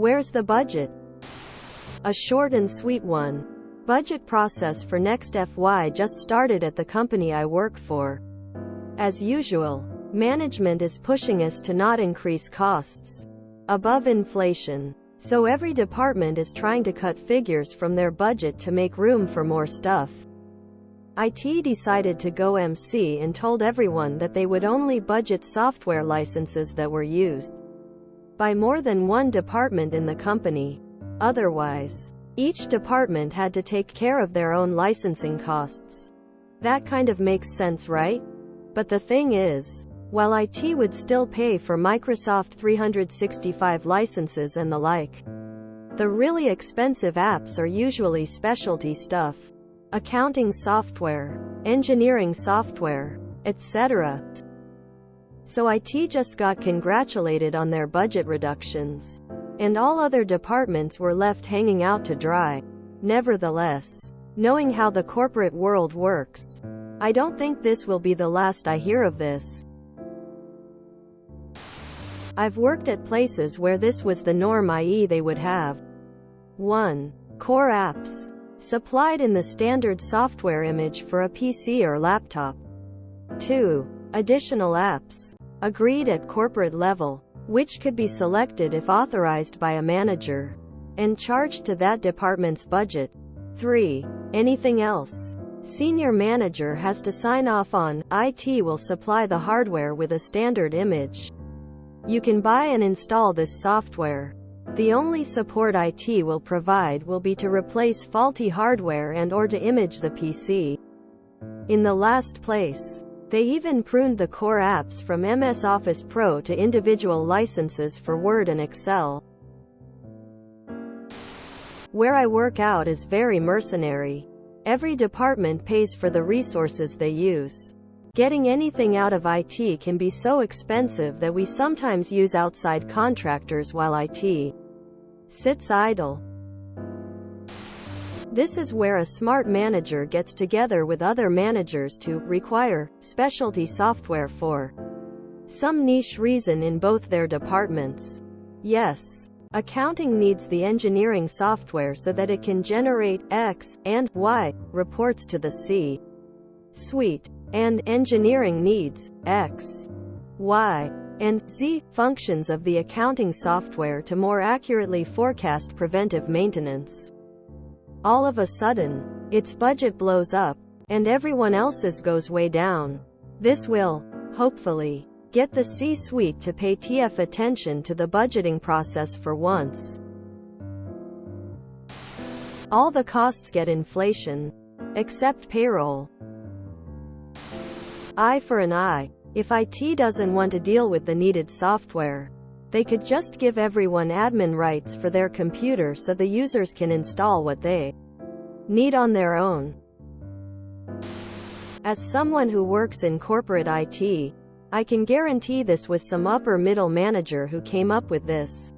Where's the budget? A short and sweet one. Budget process for next FY just started at the company I work for. As usual, management is pushing us to not increase costs above inflation. So every department is trying to cut figures from their budget to make room for more stuff. IT decided to go MC and told everyone that they would only budget software licenses that were used by more than one department in the company. Otherwise, each department had to take care of their own licensing costs. That kind of makes sense, right? But the thing is, while IT would still pay for Microsoft 365 licenses and the like, the really expensive apps are usually specialty stuff. Accounting software, engineering software, etc. So IT just got congratulated on their budget reductions, and all other departments were left hanging out to dry. Nevertheless, knowing how the corporate world works, I don't think this will be the last I hear of this. I've worked at places where this was the norm, i.e. they would have 1. Core apps, supplied in the standard software image for a PC or laptop. 2. Additional apps, agreed at corporate level, which could be selected if authorized by a manager, and charged to that department's budget. 3. Anything else senior manager has to sign off on. IT will supply the hardware with a standard image. You can buy and install this software. The only support IT will provide will be to replace faulty hardware and/or to image the PC. In the last place, they even pruned the core apps from MS Office Pro to individual licenses for Word and Excel. Where I work out is very mercenary. Every department pays for the resources they use. Getting anything out of IT can be so expensive that we sometimes use outside contractors while IT sits idle. This is where a smart manager gets together with other managers to require specialty software for some niche reason in both their departments. Yes, accounting needs the engineering software so that it can generate X and Y reports to the C-suite, and engineering needs X, Y, and Z functions of the accounting software to more accurately forecast preventive maintenance. All of a sudden, its budget blows up, and everyone else's goes way down. This will, hopefully, get the C-suite to pay TF attention to the budgeting process for once. All the costs get inflation, except payroll. Eye for an eye. If IT doesn't want to deal with the needed software, they could just give everyone admin rights for their computer so the users can install what they need on their own. As someone who works in corporate IT, I can guarantee this was some upper middle manager who came up with this.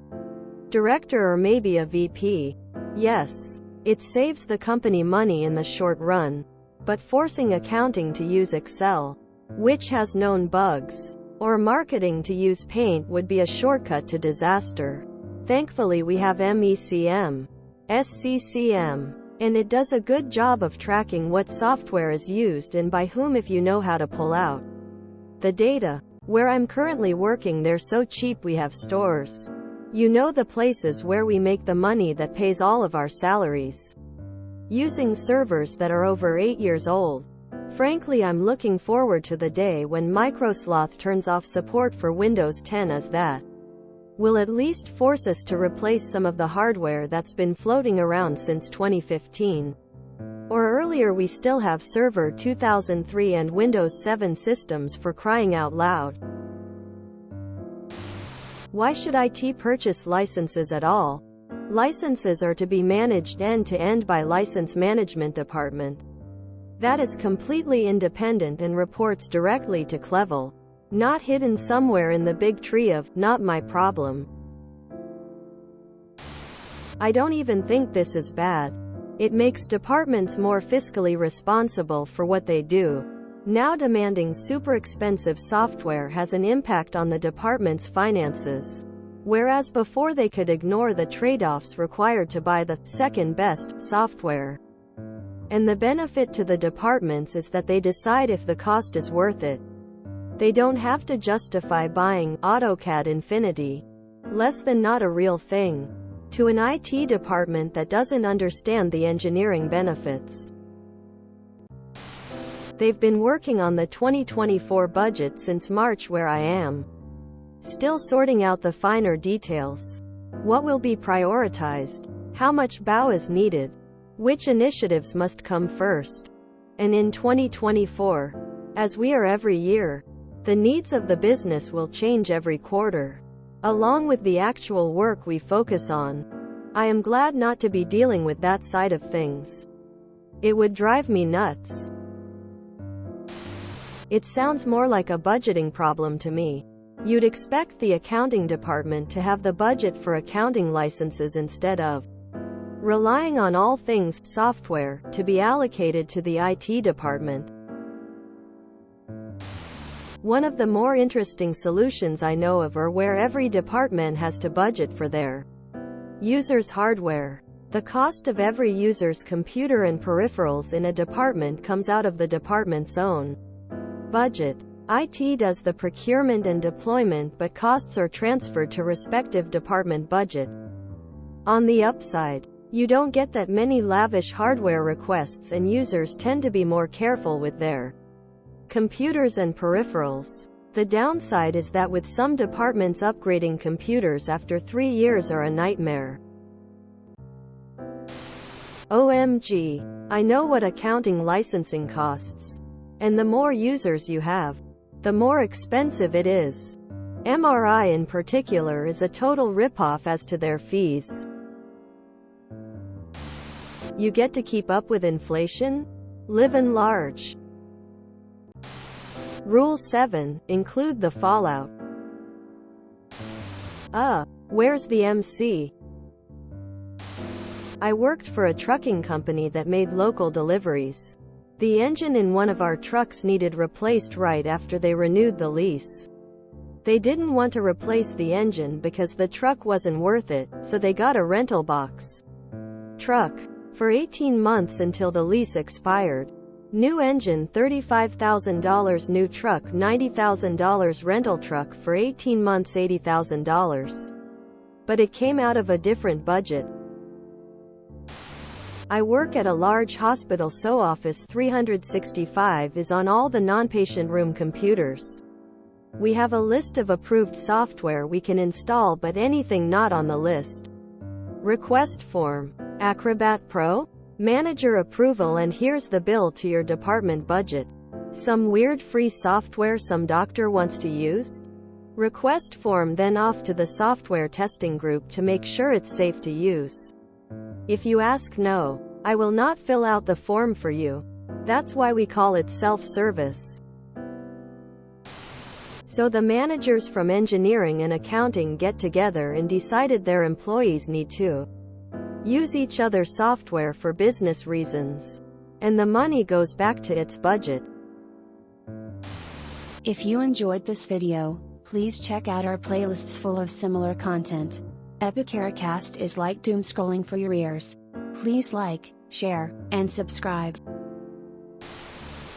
Director or maybe a VP. Yes, it saves the company money in the short run, but forcing accounting to use Excel, which has known bugs, or marketing to use Paint would be a shortcut to disaster. Thankfully we have MECM, SCCM, and it does a good job of tracking what software is used and by whom if you know how to pull out the data. Where I'm currently working, they're so cheap we have stores. You know, the places where we make the money that pays all of our salaries. Using servers that are over 8 years old. Frankly, I'm looking forward to the day when Microsoft turns off support for Windows 10, as that will at least force us to replace some of the hardware that's been floating around since 2015. Or earlier. We still have Server 2003 and Windows 7 systems, for crying out loud. Why should IT purchase licenses at all? Licenses are to be managed end-to-end by License Management Department. That is completely independent and reports directly to Clevel, not hidden somewhere in the big tree of "not my problem." I don't even think this is bad. It makes departments more fiscally responsible for what they do. Now demanding super expensive software has an impact on the department's finances. whereas before they could ignore the trade-offs required to buy the second-best software. And the benefit to the departments is that they decide if the cost is worth it. They don't have to justify buying AutoCAD Infinity, less than not a real thing, to an IT department that doesn't understand the engineering benefits. They've been working on the 2024 budget since March, where I am still sorting out the finer details. What will be prioritized? How much BAU is needed? Which initiatives must come first? And in 2024, as we are every year, the needs of the business will change every quarter, along with the actual work we focus on. I am glad not to be dealing with that side of things. It would drive me nuts. It sounds more like a budgeting problem to me. You'd expect the accounting department to have the budget for accounting licenses instead of relying on all things software to be allocated to the IT department. One of the more interesting solutions I know of are where every department has to budget for their users' hardware. The cost of every user's computer and peripherals in a department comes out of the department's own budget. IT does the procurement and deployment, but costs are transferred to respective department budget. On the upside, you don't get that many lavish hardware requests, and users tend to be more careful with their computers and peripherals. The downside is that with some departments, upgrading computers after 3 years are a nightmare. OMG. I know what accounting licensing costs. And the more users you have, the more expensive it is. MRI in particular is a total ripoff as to their fees. You get to keep up with inflation? Livin' large. Rule 7. Include the fallout. Where's the MC? I worked for a trucking company that made local deliveries. The engine in one of our trucks needed replaced right after they renewed the lease. They didn't want to replace the engine because the truck wasn't worth it, so they got a rental box truck for 18 months until the lease expired. New engine $35,000, new truck $90,000, rental truck for 18 months $80,000. But it came out of a different budget. I work at a large hospital, so Office 365 is on all the non-patient room computers. We have a list of approved software we can install, but anything not on the list. Request form. Acrobat Pro? Manager approval, and here's the bill to your department budget. Some weird free software some doctor wants to use? Request form, then off to the software testing group to make sure it's safe to use. If you ask no, I will not fill out the form for you. That's why we call it self-service. So the managers from engineering and accounting get together and decided their employees need to use each other's software for business reasons. And the money goes back to its budget. If you enjoyed this video, please check out our playlists full of similar content. Epicaricast is like doom scrolling for your ears. Please like, share, and subscribe.